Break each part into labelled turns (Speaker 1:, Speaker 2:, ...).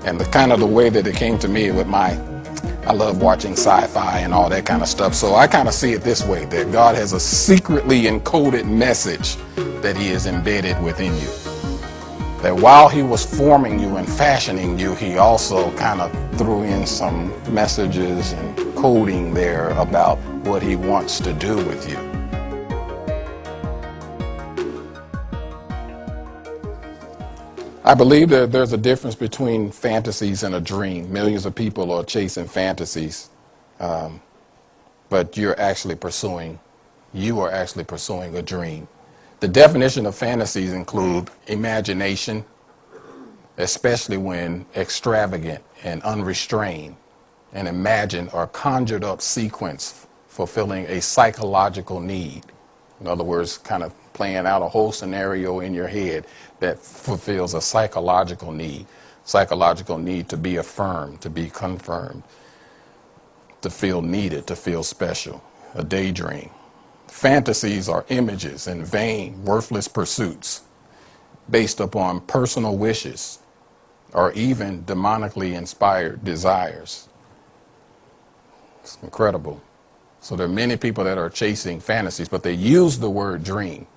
Speaker 1: And the kind of the way that it came to me with I love watching sci-fi and all that kind of stuff. So I kind of see it this way, that God has a secretly encoded message that he is embedded within you. That while he was forming you and fashioning you, he also kind of threw in some messages and coding there about what he wants to do with you. I believe that there's a difference between fantasies and a dream. Millions of people are chasing fantasies, but you are actually pursuing a dream. The definition of fantasies include imagination, especially when extravagant and unrestrained, and imagined or conjured up sequence fulfilling a psychological need. In other words, kind of playing out a whole scenario in your head that fulfills a psychological need to be affirmed, to be confirmed, to feel needed, to feel special, a daydream. Fantasies are images and vain, worthless pursuits based upon personal wishes or even demonically inspired desires. It's incredible. So there are many people that are chasing fantasies, but they use the word dream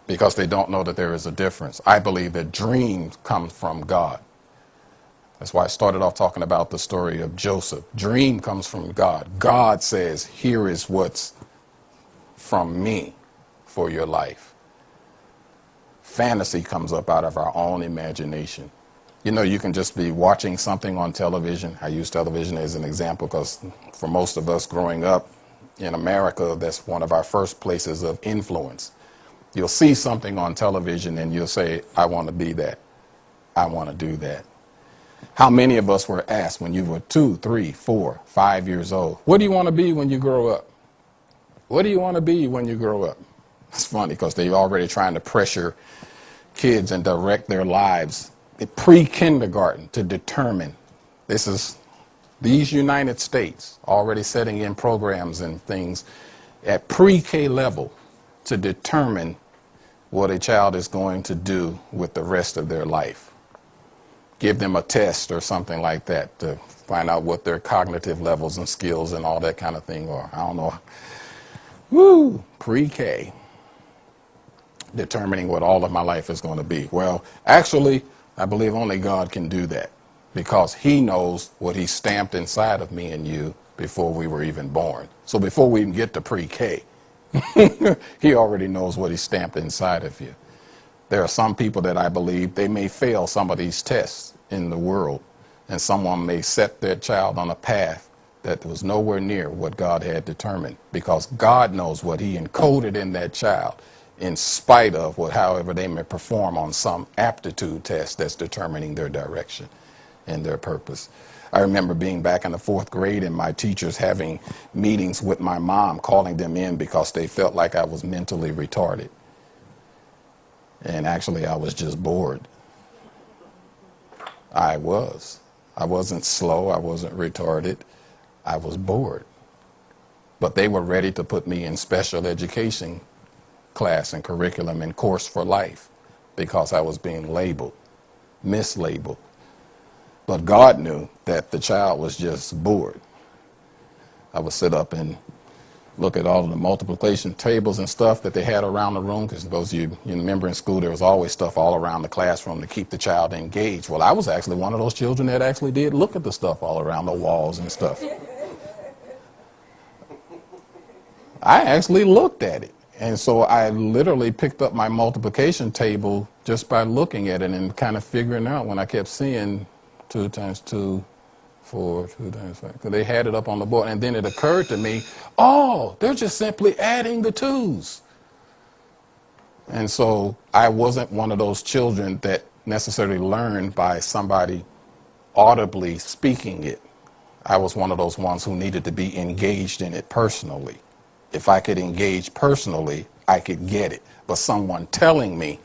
Speaker 1: because they don't know that there is a difference. I believe that dreams come from God. That's why I started off talking about the story of Joseph. Dream comes from God. God says, here is what's from me for your life. Fantasy comes up out of our own imagination. You know, you can just be watching something on television. I use television as an example because for most of us growing up in America, that's one of our first places of influence. You'll see something on television and you'll say, I want to be that. I want to do that. How many of us were asked when you were 2, 3, 4, 5 years old, what do you want to be when you grow up? What do you want to be when you grow up? It's funny because they're already trying to pressure kids and direct their lives pre-kindergarten to determine. These United States already setting in programs and things at pre-K level to determine what a child is going to do with the rest of their life. Give them a test or something like that to find out what their cognitive levels and skills and all that kind of thing are. I don't know. Woo! Pre-K. Determining what all of my life is going to be. Well, actually, I believe only God can do that because he knows what he stamped inside of me and you before we were even born. So before we even get to pre-K, he already knows what he stamped inside of you. There are some people that I believe they may fail some of these tests in the world, and someone may set their child on a path that was nowhere near what God had determined because God knows what he encoded in that child in spite of however they may perform on some aptitude test that's determining their direction and their purpose. I remember being back in the 4th grade and my teachers having meetings with my mom, calling them in because they felt like I was mentally retarded. And actually, I was just bored. I wasn't slow. I wasn't retarded. I was bored. But they were ready to put me in special education class and curriculum and course for life because I was being labeled, mislabeled. But God knew that the child was just bored. I would sit up and look at all of the multiplication tables and stuff that they had around the room, because those of you remember in school, there was always stuff all around the classroom to keep the child engaged. Well, I was actually one of those children that actually did look at the stuff all around the walls and stuff. I actually looked at it. And so I literally picked up my multiplication table just by looking at it and kind of figuring out when I kept seeing 2 times 2, 4, 2 times 5. Because they had it up on the board. And then it occurred to me, oh, they're just simply adding the 2s. And so I wasn't one of those children that necessarily learned by somebody audibly speaking it. I was one of those ones who needed to be engaged in it personally. If I could engage personally, I could get it. But someone telling me,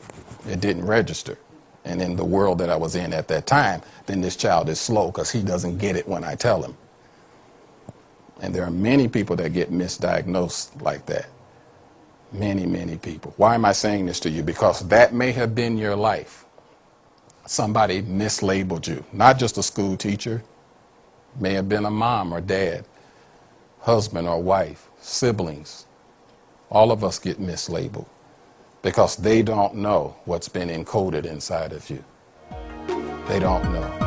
Speaker 1: it didn't register. And in the world that I was in at that time, then this child is slow because he doesn't get it when I tell him. And there are many people that get misdiagnosed like that. Many, many people. Why am I saying this to you? Because that may have been your life. somebody mislabeled you, not just a school teacher, may have been a mom or dad, husband or wife, siblings. All of us get mislabeled because they don't know what's been encoded inside of you. They don't know.